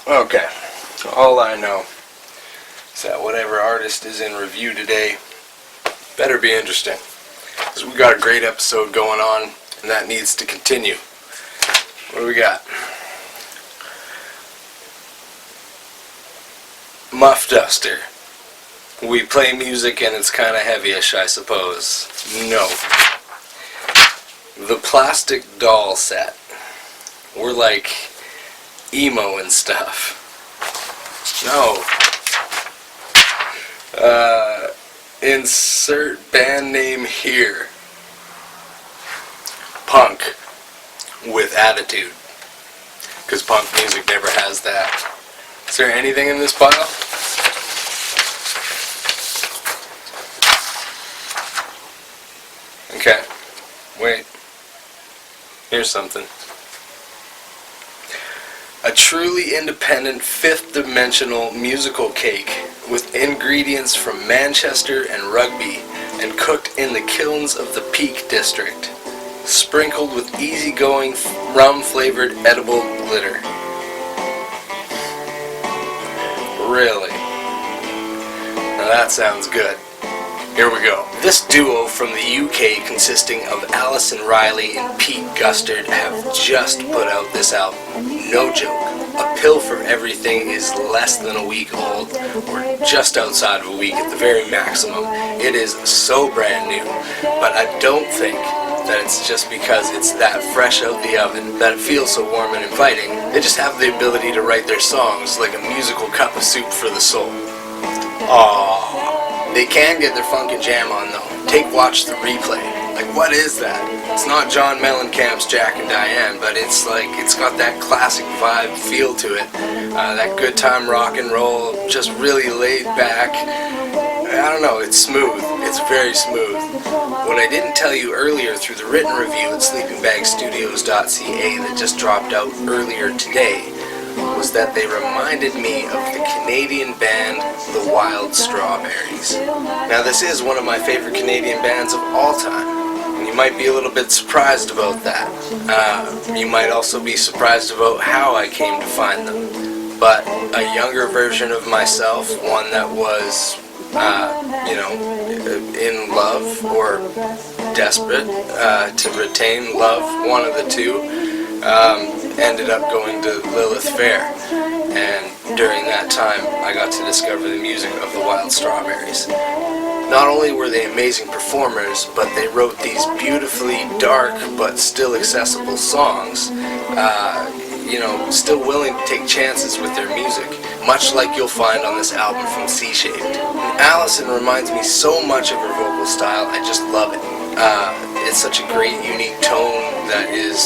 Okay, all I know is that whatever artist is in review today better be interesting, because we got a great episode going on and that needs to continue. What do we got? Muff Duster. We play music and it's kind of heavyish, I suppose. No. The Plastic Doll Set. We're like emo and stuff. No. Insert band name here. Punk with attitude. Because punk music never has that. Is there anything in this pile? Okay. Wait. Here's something. A truly independent fifth-dimensional musical cake with ingredients from Manchester and Rugby and cooked in the kilns of the Peak District, sprinkled with easygoing rum-flavored edible glitter. Really? Now that sounds good. Here we go. This duo from the UK, consisting of Alison Riley and Pete Gustard, have just put out this album. No joke. A Pill for Everything is less than a week old, or just outside of a week at the very maximum. It is so brand new, but I don't think that it's just because it's that fresh out the oven that it feels so warm and inviting. They just have the ability to write their songs like a musical cup of soup for the soul. Aww. They can get their funk and jam on though. Take Watch the Replay. Like, what is that? It's not John Mellencamp's Jack and Diane, but it's like, it's got that classic vibe feel to it. That good time rock and roll, just really laid back. I don't know, it's smooth. It's very smooth. What I didn't tell you earlier through the written review at sleepingbagstudios.ca that just dropped out earlier today was that they reminded me of the Canadian band The Wild Strawberries. Now this is one of my favorite Canadian bands of all time, and you might be a little bit surprised about that. You might also be surprised about how I came to find them. But a younger version of myself, one that was, in love or desperate to retain love, one of the two, ended up going to Lilith Fair, and during that time I got to discover the music of the Wild Strawberries. Not only were they amazing performers, but they wrote these beautifully dark but still accessible songs, still willing to take chances with their music, much like you'll find on this album from C-Shaped. Alison reminds me so much of her vocal style, I just love it. It's such a great, unique tone that is,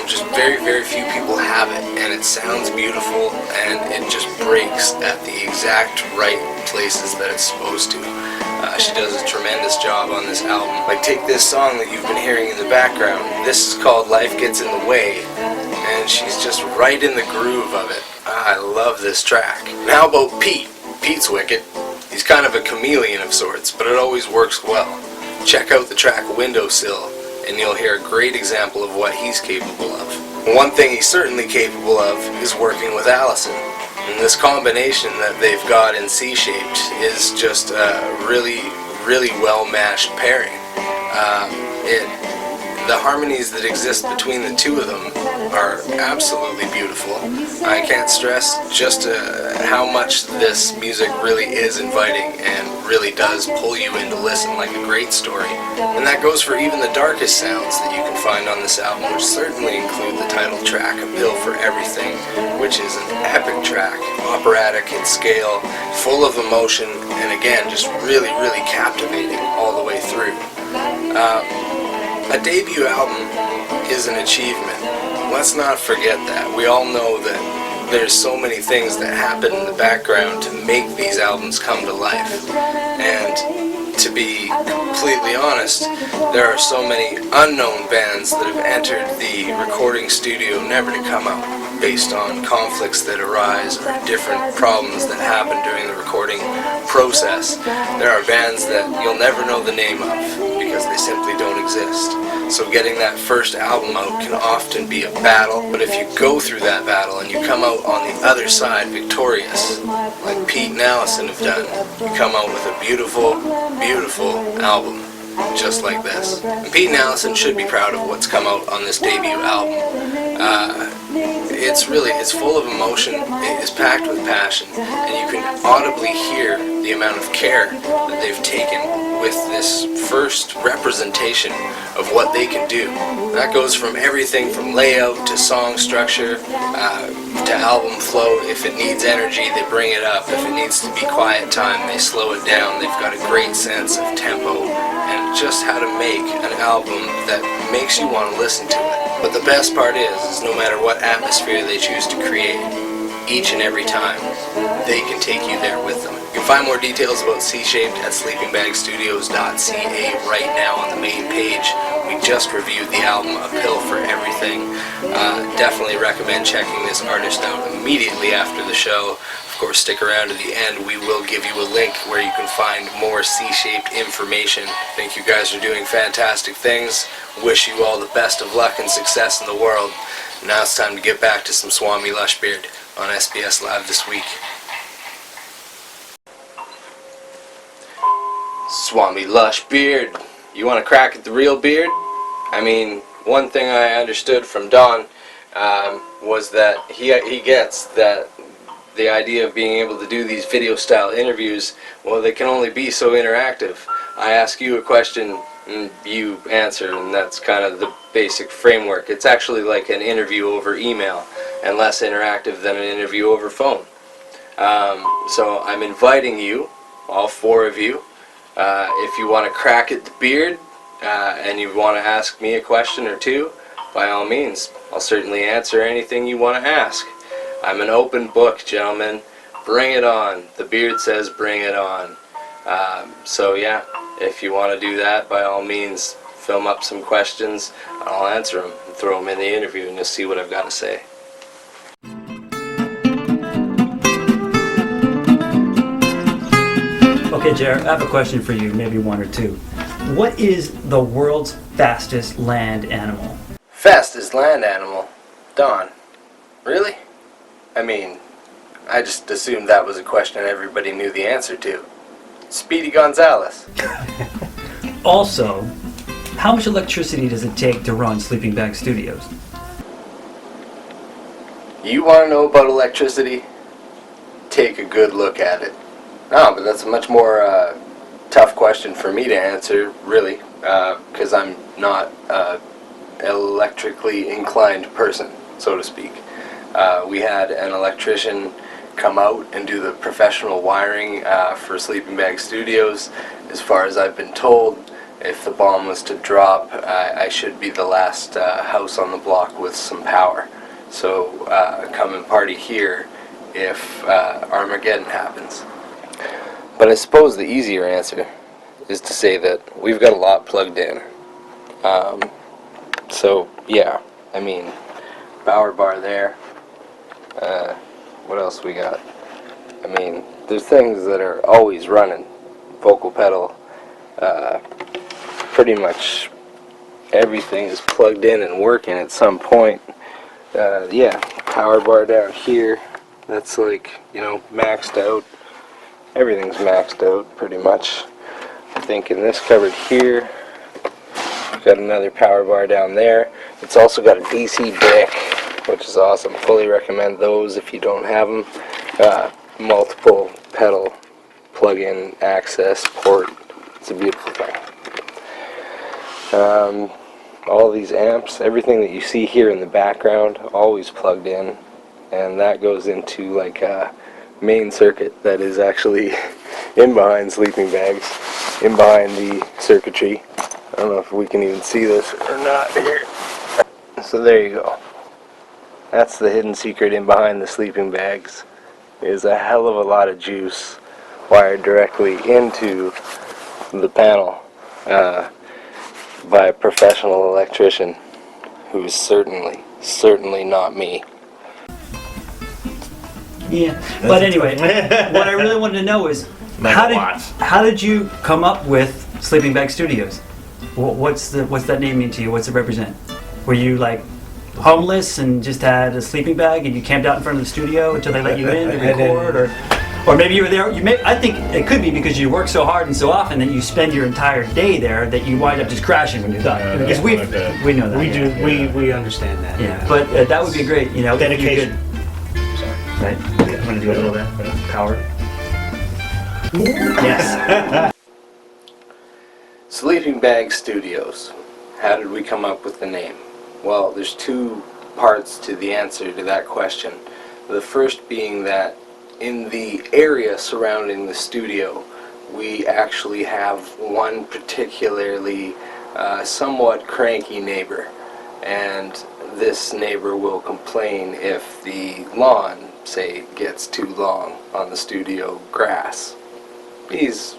just very, very few people have it, and it sounds beautiful, and it just breaks at the exact right places that it's supposed to. She does a tremendous job on this album. Like, take this song that you've been hearing in the background. This is called Life Gets in the Way, and she's just right in the groove of it. I love this track. Now how about Pete? Pete's wicked. He's kind of a chameleon of sorts, but it always works well. Check out the track Windowsill, and you'll hear a great example of what he's capable of. One thing he's certainly capable of is working with Alison. And this combination that they've got in C-Shaped is just a really, really well-matched pairing. The harmonies that exist between the two of them are absolutely beautiful. I can't stress just how much this music really is inviting and really does pull you in to listen like a great story. And that goes for even the darkest sounds that you can find on this album, which certainly include the title track, A Pill for Everything, which is an epic track, operatic in scale, full of emotion, and again, just really, really captivating all the way through. A debut album is an achievement. Let's not forget that. We all know that there's so many things that happen in the background to make these albums come to life. And to be completely honest, there are so many unknown bands that have entered the recording studio never to come out, based on conflicts that arise or different problems that happen during the recording process. There are bands that you'll never know the name of because they simply don't exist. So getting that first album out can often be a battle, but if you go through that battle and you come out on the other side victorious, like Pete and Allison have done, you come out with a beautiful, beautiful album, just like this. And Pete and Allison should be proud of what's come out on this debut album. It's full of emotion, it is packed with passion, and you can audibly hear the amount of care that they've taken with this first representation of what they can do. That goes from everything from layout to song structure to album flow. If it needs energy, they bring it up. If it needs to be quiet time, they slow it down. They've got a great sense of tempo and just how to make an album that makes you want to listen to it. But the best part is no matter what atmosphere they choose to create, each and every time, they can take you there with them. You can find more details about C-Shaped at sleepingbagstudios.ca right now on the main page. We just reviewed the album A Pill for Everything. Definitely recommend checking this artist out immediately after the show. Of course, stick around to the end. We will give you a link where you can find more C-Shaped information. I think you guys are doing fantastic things. Wish you all the best of luck and success in the world. Now it's time to get back to some Swami Lushbeard on SBS Live this week. Swami Lushbeard, you want to crack at the real beard? I mean, one thing I understood from Don was that he gets that the idea of being able to do these video style interviews, well, they can only be so interactive. I ask you a question and you answer, and that's kind of the basic framework. It's actually like an interview over email and less interactive than an interview over phone. So I'm inviting you, all four of you, if you want to crack at the beard and you want to ask me a question or two, by all means, I'll certainly answer anything you want to ask. I'm an open book, gentlemen. Bring it on. The beard says bring it on. So yeah, if you want to do that, by all means, film up some questions and I'll answer them and throw them in the interview and you'll see what I've got to say. Okay, Jared, I have a question for you, maybe one or two. What is the world's fastest land animal? Fastest land animal? Don. Really? I mean, I just assumed that was a question everybody knew the answer to. Speedy Gonzales. Also, how much electricity does it take to run Sleeping Bag Studios? You want to know about electricity? Take a good look at it. No, but that's a much more tough question for me to answer, really, because I'm not an electrically inclined person, so to speak. We had an electrician come out and do the professional wiring for Sleeping Bag Studios. As far as I've been told, if the bomb was to drop, I should be the last house on the block with some power. So come and party here if Armageddon happens. But I suppose the easier answer is to say that we've got a lot plugged in. So yeah, I mean, power bar there. What else we got? I mean, there's things that are always running. Vocal pedal, pretty much everything is plugged in and working at some point. Yeah, power bar down here, that's like, you know, maxed out. Everything's maxed out pretty much. I think in this cupboard here, we've got another power bar down there. It's also got a DC brick, which is awesome. Fully recommend those if you don't have them. Multiple pedal plug-in access port. It's a beautiful thing. All these amps, everything that you see here in the background, always plugged in, and that goes into like a main circuit that is actually in behind sleeping bags, in behind the circuitry. I don't know if we can even see this or not here. So there you go. That's the hidden secret in behind the sleeping bags. There's a hell of a lot of juice wired directly into the panel by a professional electrician who's certainly not me. Yeah, but anyway, what I really wanted to know is how did you come up with Sleeping Bag Studios? What's that name mean to you? What's it represent? Were you like homeless and just had a sleeping bag and you camped out in front of the studio until they let you in to record, or maybe you were there? I think it could be because you work so hard and so often that you spend your entire day there that you wind up just crashing when you're done. Because we know that. We do. Yeah. We understand that. Yeah, but that would be great. You know, dedication. Right? I'm gonna do a little bit of power. Yes. Sleeping Bag Studios. How did we come up with the name? Well, there's two parts to the answer to that question. The first being that in the area surrounding the studio, we actually have one particularly somewhat cranky neighbor, and this neighbor will complain if the lawn, say, gets too long on the studio grass. He's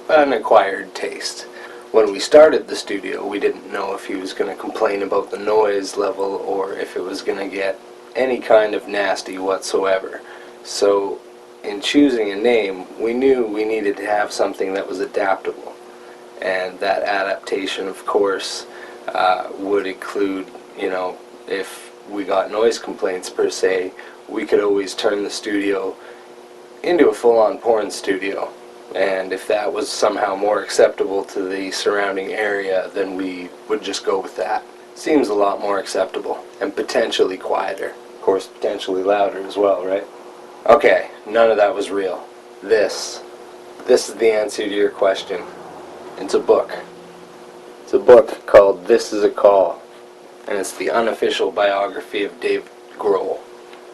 an acquired taste. When we started the studio, we didn't know if he was going to complain about the noise level or if it was going to get any kind of nasty whatsoever. So in choosing a name, we knew we needed to have something that was adaptable, and that adaptation, of course, would include, you know, if we got noise complaints per se, we could always turn the studio into a full-on porn studio, and if that was somehow more acceptable to the surrounding area, then we would just go with that. Seems a lot more acceptable and potentially quieter, of course potentially louder as well, right? Okay, none of that was real. This is the answer to your question. It's a book. It's a book called This Is a Call, and it's the unofficial biography of Dave Grohl.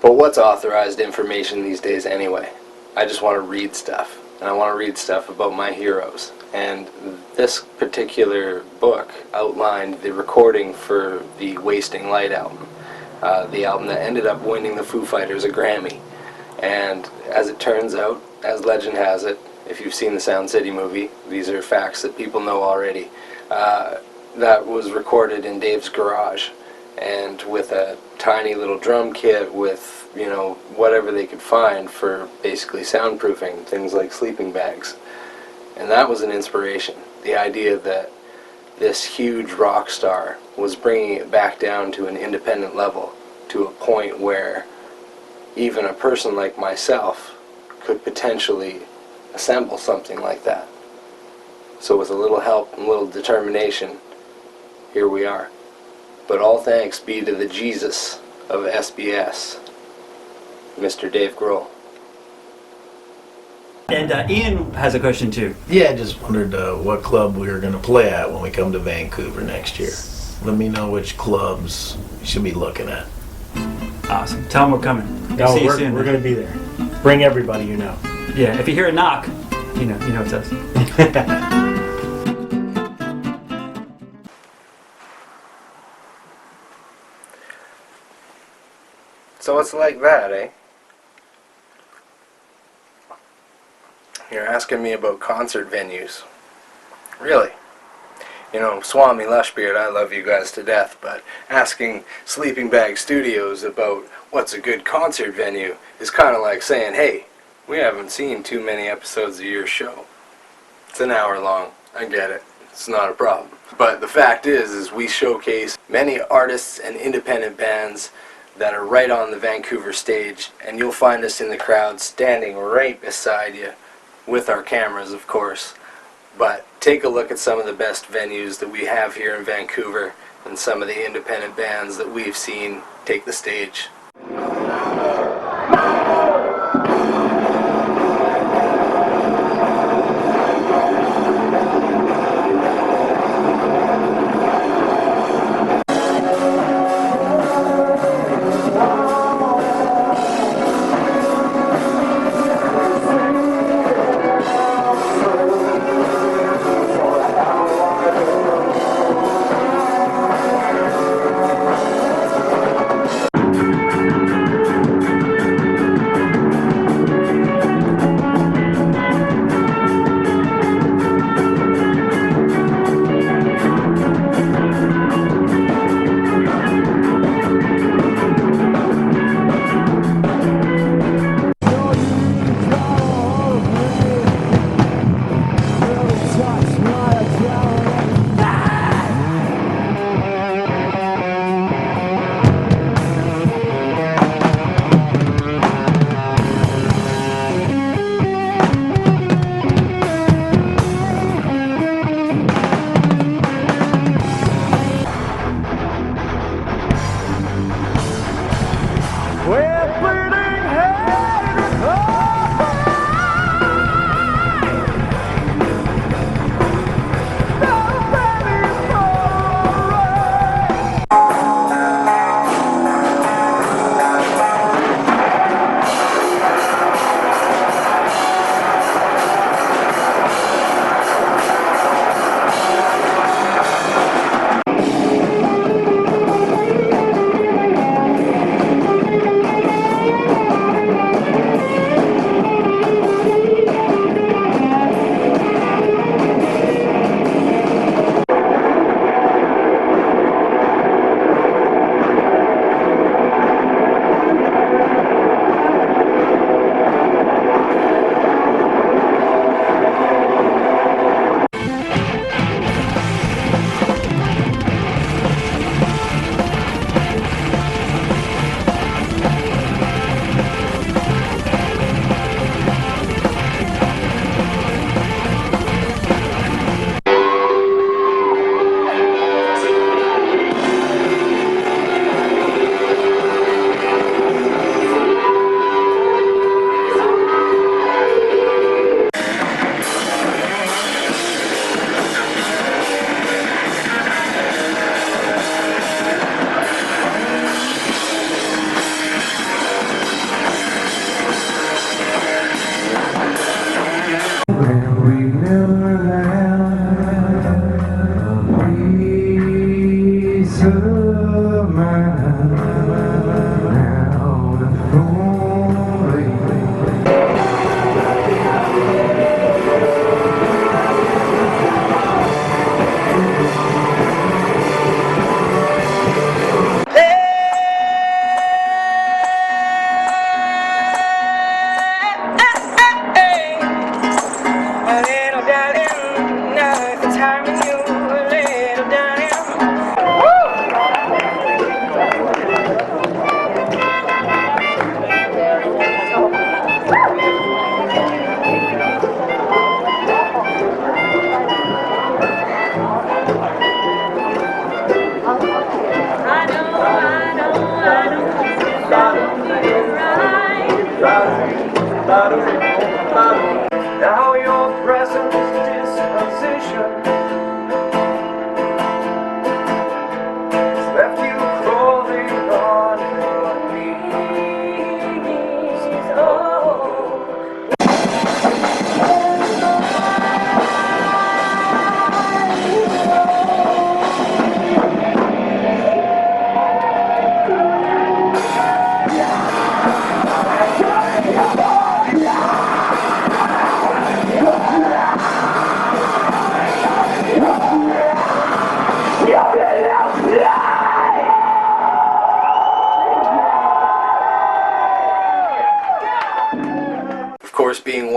But what's authorized information these days anyway? I just want to read stuff, and I want to read stuff about my heroes. And this particular book outlined the recording for the Wasting Light album, the album that ended up winning the Foo Fighters a Grammy. And as it turns out, as legend has it, if you've seen the Sound City movie, these are facts that people know already, that was recorded in Dave's garage, and with a tiny little drum kit with, you know, whatever they could find for basically soundproofing, things like sleeping bags. And that was an inspiration. The idea that this huge rock star was bringing it back down to an independent level, to a point where even a person like myself could potentially assemble something like that. So with a little help and a little determination, here we are. But all thanks be to the Jesus of SBS, Mr. Dave Grohl. And Ian has a question too. Yeah, I just wondered what club we were going to play at when we come to Vancouver next year. Let me know which clubs you should be looking at. Awesome. Tell them we're coming. No, See you we're soon. going to be there. Bring everybody you know. Yeah, if you hear a knock, you know it's us. So it's like that, eh? You're asking me about concert venues. Really? You know, Swami Lushbeard, I love you guys to death, but asking Sleeping Bag Studios about what's a good concert venue is kind of like saying, hey, we haven't seen too many episodes of your show. It's an hour long. I get it. It's not a problem. But the fact is we showcase many artists and independent bands that are right on the Vancouver stage, and you'll find us in the crowd standing right beside you with our cameras, of course. But take a look at some of the best venues that we have here in Vancouver and some of the independent bands that we've seen take the stage.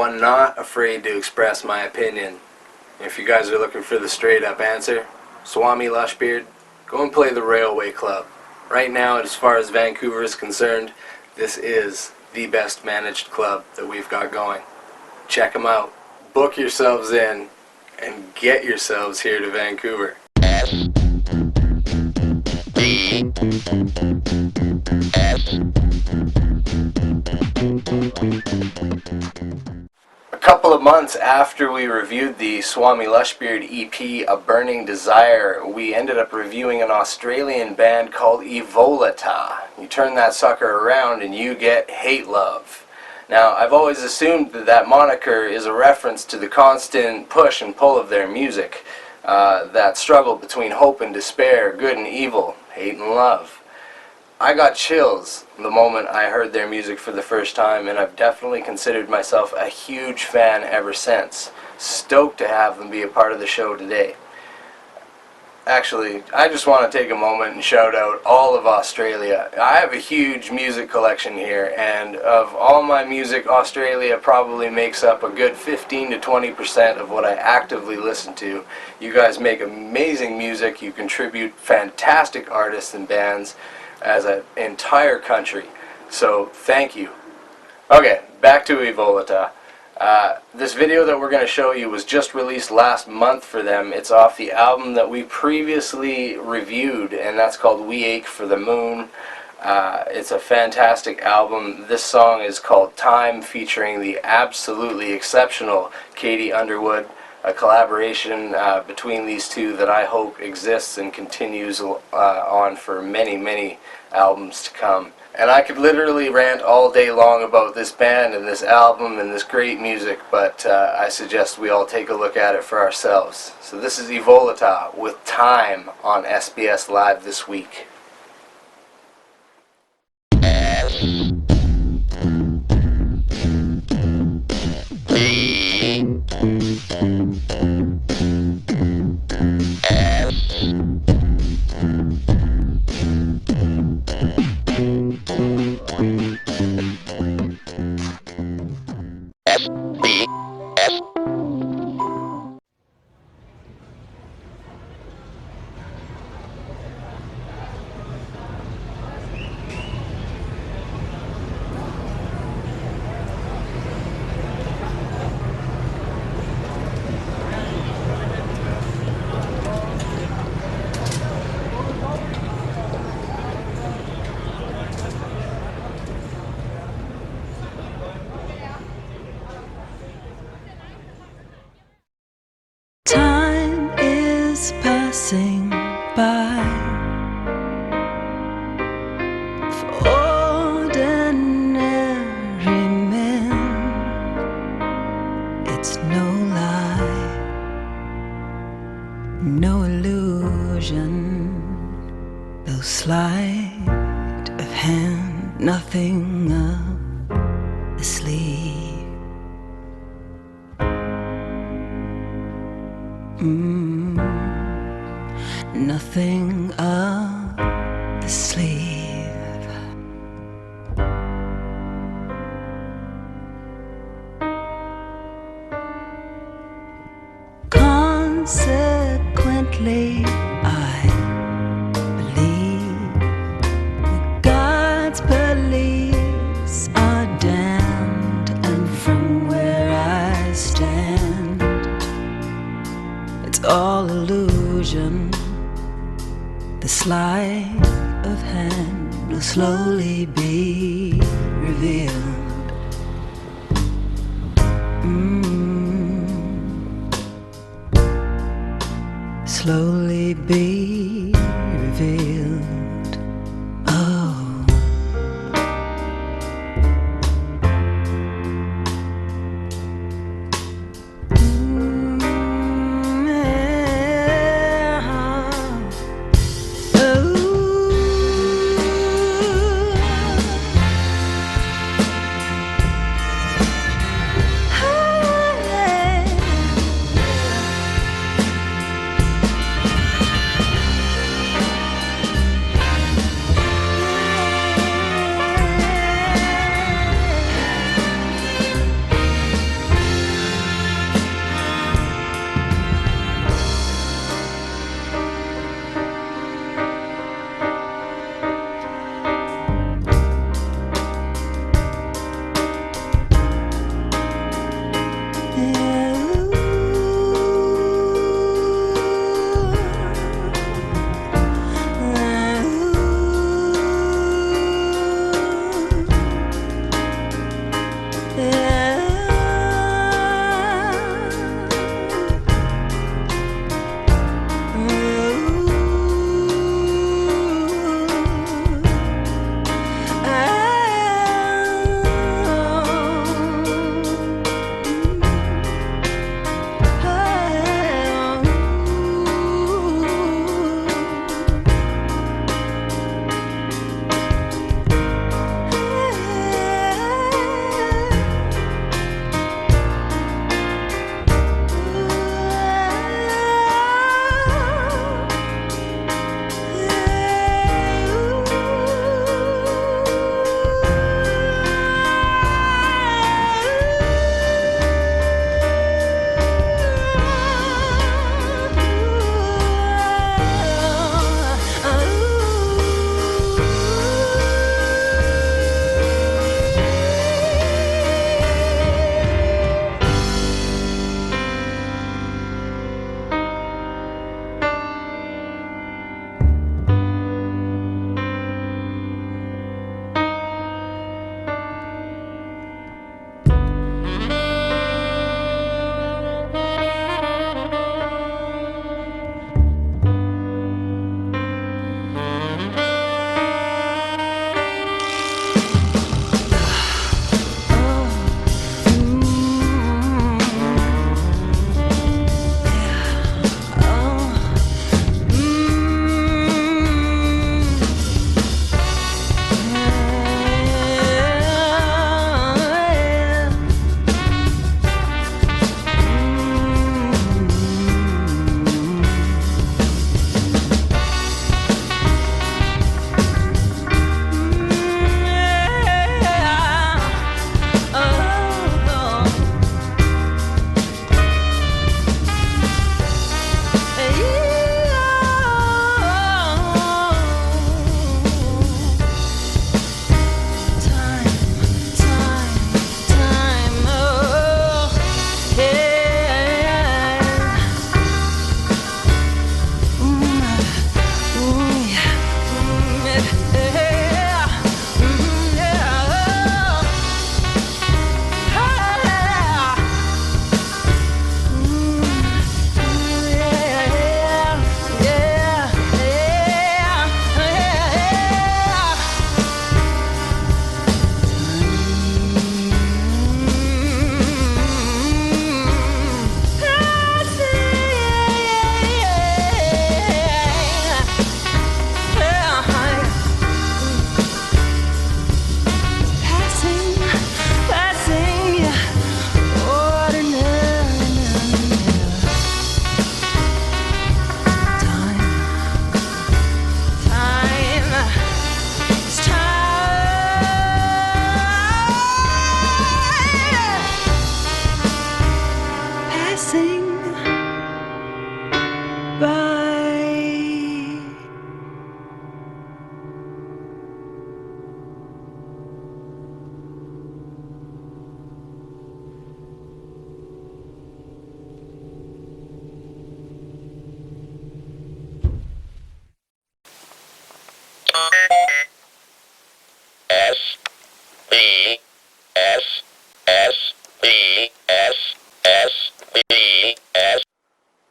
I'm not afraid to express my opinion. If you guys are looking for the straight up answer, Swami Lushbeard, go and play the Railway Club. Right now, as far as Vancouver is concerned, this is the best managed club that we've got going. Check them out. Book yourselves in and get yourselves here to Vancouver. A couple of months after we reviewed the Swami Lushbeard EP, A Burning Desire, we ended up reviewing an Australian band called Evolata. You turn that sucker around and you get Hate Love. Now, I've always assumed that that moniker is a reference to the constant push and pull of their music, that struggle between hope and despair, good and evil, hate and love. I got chills the moment I heard their music for the first time, and I've definitely considered myself a huge fan ever since. Stoked to have them be a part of the show today. Actually, I just want to take a moment and shout out all of Australia. I have a huge music collection here, and of all my music, Australia probably makes up a good 15 to 20% of what I actively listen to. You guys make amazing music, you contribute fantastic artists and bands as an entire country, so thank you. Okay, back to Evolata. This video that we're going to show you was just released last month for them. It's off the album that we previously reviewed, and that's called We Ache for the Moon. It's a fantastic album. This song is called Time, featuring the absolutely exceptional Katie Underwood, a collaboration between these two that I hope exists and continues on for many, many albums to come. And I could literally rant all day long about this band and this album and this great music, but I suggest we all take a look at it for ourselves. So this is Evolata with Time on SBS Live this week. Time is passing by for ordinary men. It's no lie, no illusion, though sleight of hand, nothing up the sleeve. Nothing up the sleeve. Consequently, I believe the God's police are damned, and from where I stand, it's all illusion. The sleight of hand will slowly be revealed. Slowly be revealed. Oh.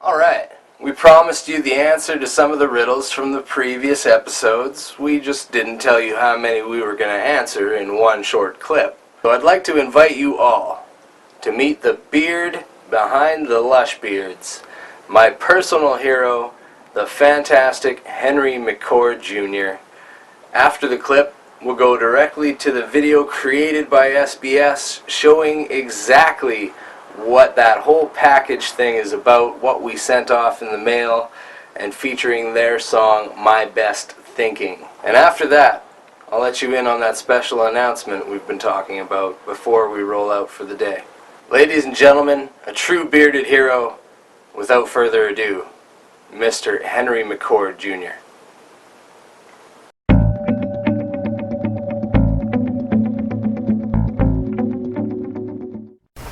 Alright, we promised you the answer to some of the riddles from the previous episodes. We just didn't tell you how many we were going to answer in one short clip. So I'd like to invite you all to meet the beard behind the Lushbeards, my personal hero, the fantastic Henry McCord Jr. After the clip, we'll go directly to the video created by SBS showing exactly what that whole package thing is about, what we sent off in the mail, and featuring their song, My Best Thinking. And after that, I'll let you in on that special announcement we've been talking about before we roll out for the day. Ladies and gentlemen, a true bearded hero, without further ado, Mr. Henry McCord Jr.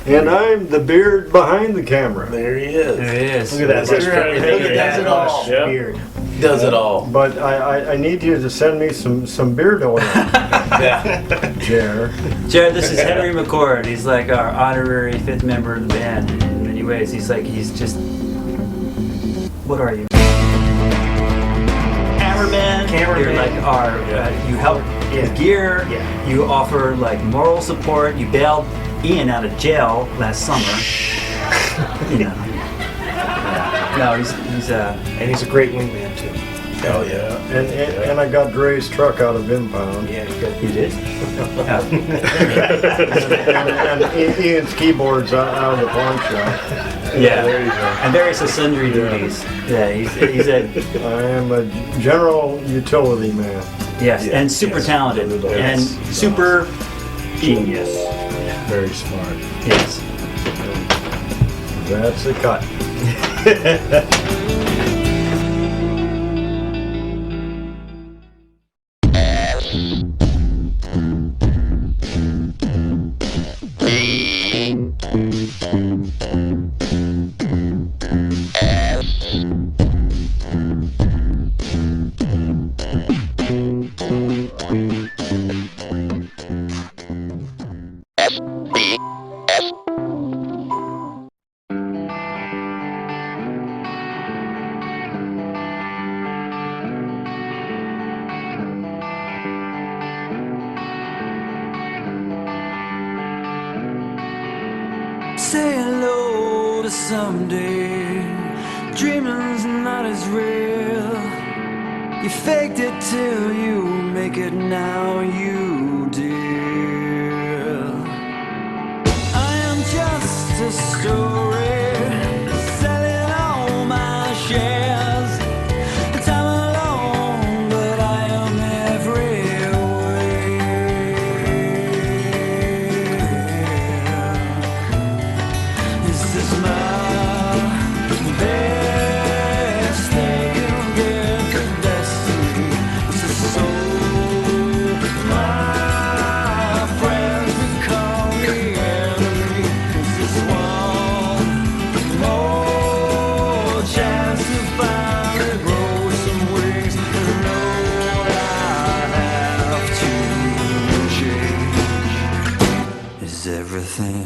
And I'm the beard behind the camera. There he is. There it is. Look at that. Look at that. Does it all. Yep. Beard. Does it all. But I need you to send me some beard oil, Yeah. Jer. Jared, this is Henry McCord. He's like our honorary 5th member of the band in many ways. He's just... What are you? Cameraman. You're like our... you help with gear. Yeah. You offer like moral support. You bailed Ian out of jail last summer. You know. No, he's And he's a great wingman too. Oh yeah. And I got Dre's truck out of impound. Yeah, he's good. you did. Yeah. And Ian's keyboards out of the pawn shop. Yeah. There you go. And various sundry duties. Yeah, he's a I am a general utility man. yes, and super talented and super genius. Very smart. Yes. That's a cut. Say hello to someday. Dreaming's not as real. You faked it till you make it now, you dear. I am just a story, selling all my shares. I'm alone, but I am everywhere. This is my best thing you get to destiny. This is so my friends become the enemy. This is one more chance to finally grow some wings and know what I have to change is everything.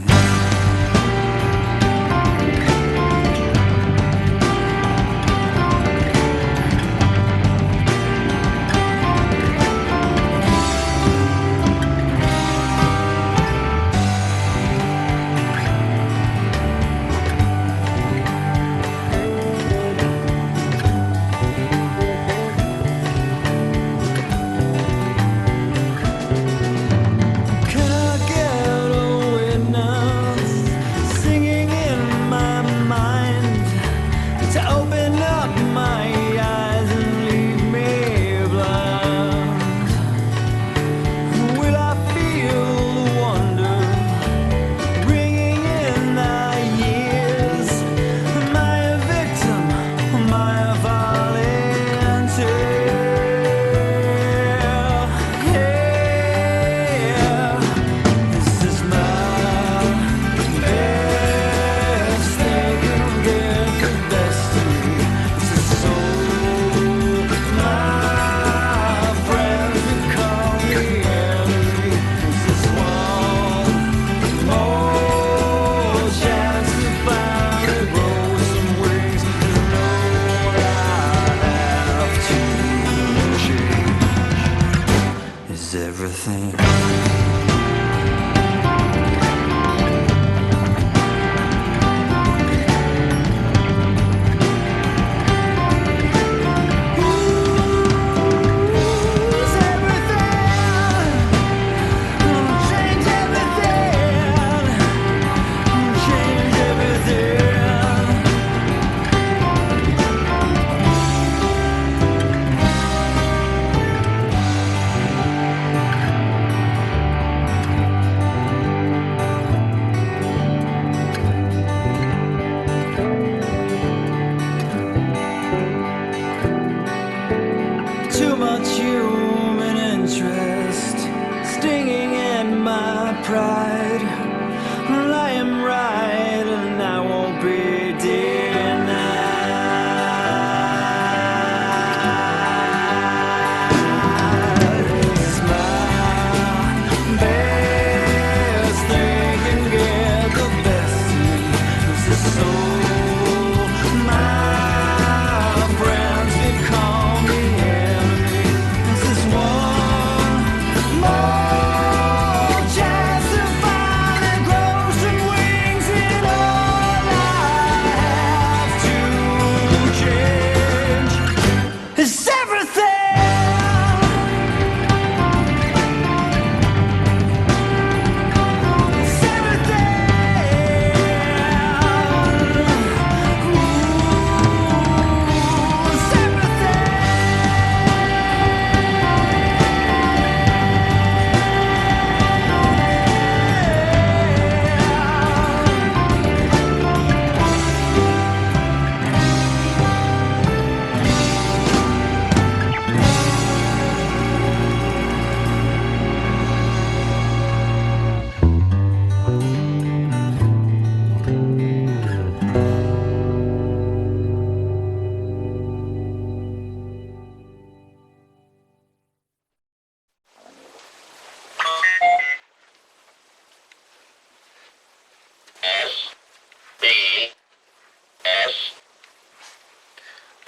Can I get a witness? everything. Too much human interest stinging in my pride. Well, I am right and I won't be denied. It's my best thing can get the best of me. This is so my friends they call me enemy. This is one more chance to finally grow some wings, and all I have to change is everything. It's everything. Ooh, it's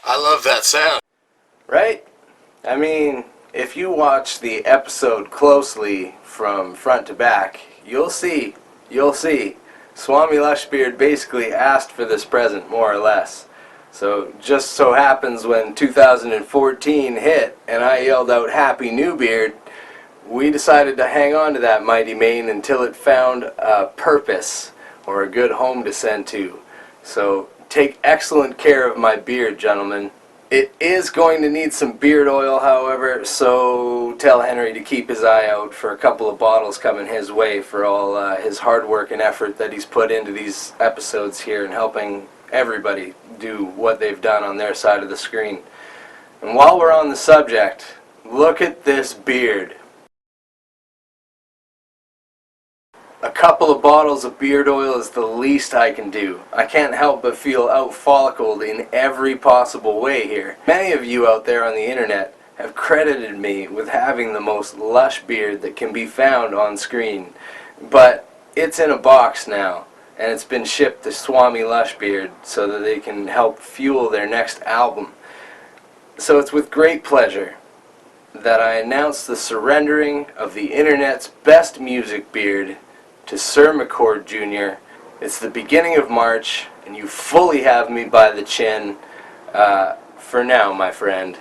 I love that sound. Right? I mean, if you watch the episode closely from front to back, you'll see. Swami Lushbeard basically asked for this present, more or less. So, just so happens when 2014 hit and I yelled out Happy New Beard, we decided to hang on to that mighty mane until it found a purpose or a good home to send to. So, take excellent care of my beard, gentlemen. It is going to need some beard oil, however, so tell Henry to keep his eye out for a couple of bottles coming his way for all his hard work and effort that he's put into these episodes here and helping everybody do what they've done on their side of the screen. And while we're on the subject, look at this beard. A couple of bottles of beard oil is the least I can do. I can't help but feel out-follicled in every possible way here. Many of you out there on the internet have credited me with having the most lush beard that can be found on screen. But it's in a box now, and it's been shipped to Swami Lushbeard so that they can help fuel their next album. So it's with great pleasure that I announce the surrendering of the internet's best music beard to Sir McCord Jr. It's the beginning of March, and you fully have me by the chin for now, my friend.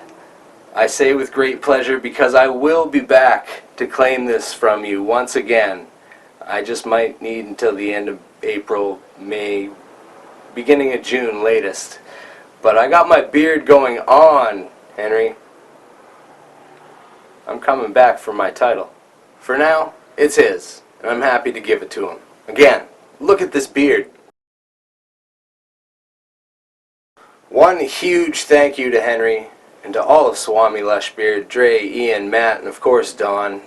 I say with great pleasure because I will be back to claim this from you once again. I just might need until the end of April, May, beginning of June latest. But I got my beard going on, Henry. I'm coming back for my title. For now, it's his, and I'm happy to give it to him. Again, look at this beard. One huge thank you to Henry, and to all of Swami Lushbeard, Dre, Ian, Matt, and of course Don.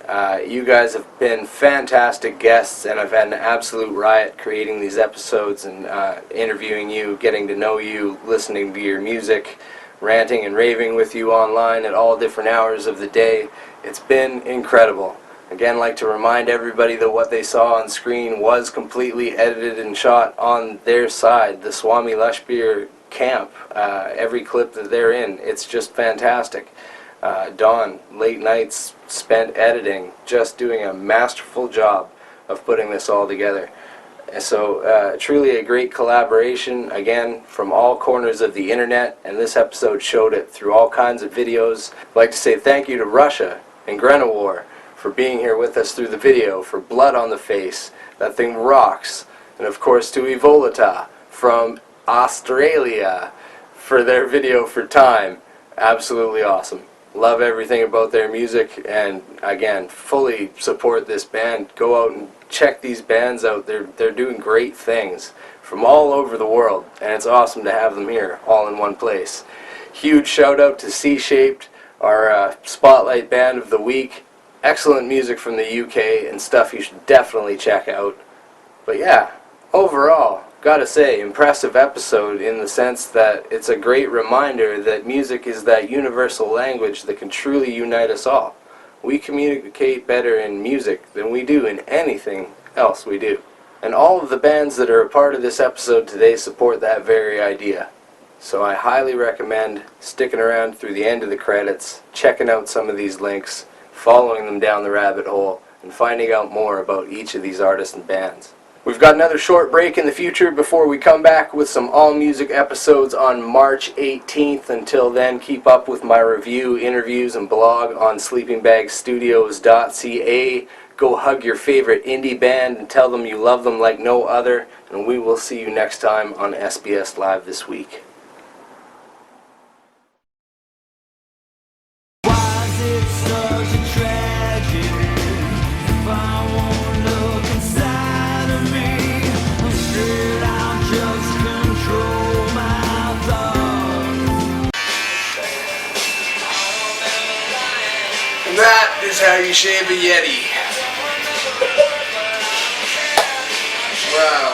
You guys have been fantastic guests, and I've had an absolute riot creating these episodes and interviewing you, getting to know you, listening to your music, ranting and raving with you online at all different hours of the day. It's been incredible. Again, I'd like to remind everybody that what they saw on screen was completely edited and shot on their side, the Swami Lushbeard camp. Every clip that they're in, it's just fantastic. Don, late nights spent editing, just doing a masterful job of putting this all together. And so truly a great collaboration, again, from all corners of the internet, and this episode showed it through all kinds of videos. I'd like to say thank you to Russia and Grenawar for being here with us through the video, for Blood on the Face, that thing rocks, and of course to Evolata from Australia for their video for Time. Absolutely awesome. Love everything about their music, and again, fully support this band. Go out and check these bands out. They're doing great things from all over the world, and it's awesome to have them here all in one place. Huge shout out to C-Shaped, our Spotlight Band of the Week. Excellent music from the UK and stuff you should definitely check out. But yeah, overall, gotta say, impressive episode in the sense that it's a great reminder that music is that universal language that can truly unite us all. We communicate better in music than we do in anything else we do. And all of the bands that are a part of this episode today support that very idea. So I highly recommend sticking around through the end of the credits, checking out some of these links, following them down the rabbit hole, and finding out more about each of these artists and bands. We've got another short break in the future before we come back with some all-music episodes on March 18th. Until then, keep up with my review, interviews, and blog on sleepingbagstudios.ca. Go hug your favorite indie band and tell them you love them like no other, and we will see you next time on SBS Live This Week. Why is it such a tragedy if I won't look inside of me? I'm scared I'll just control my thoughts. And that is how you shave a Yeti. Wow.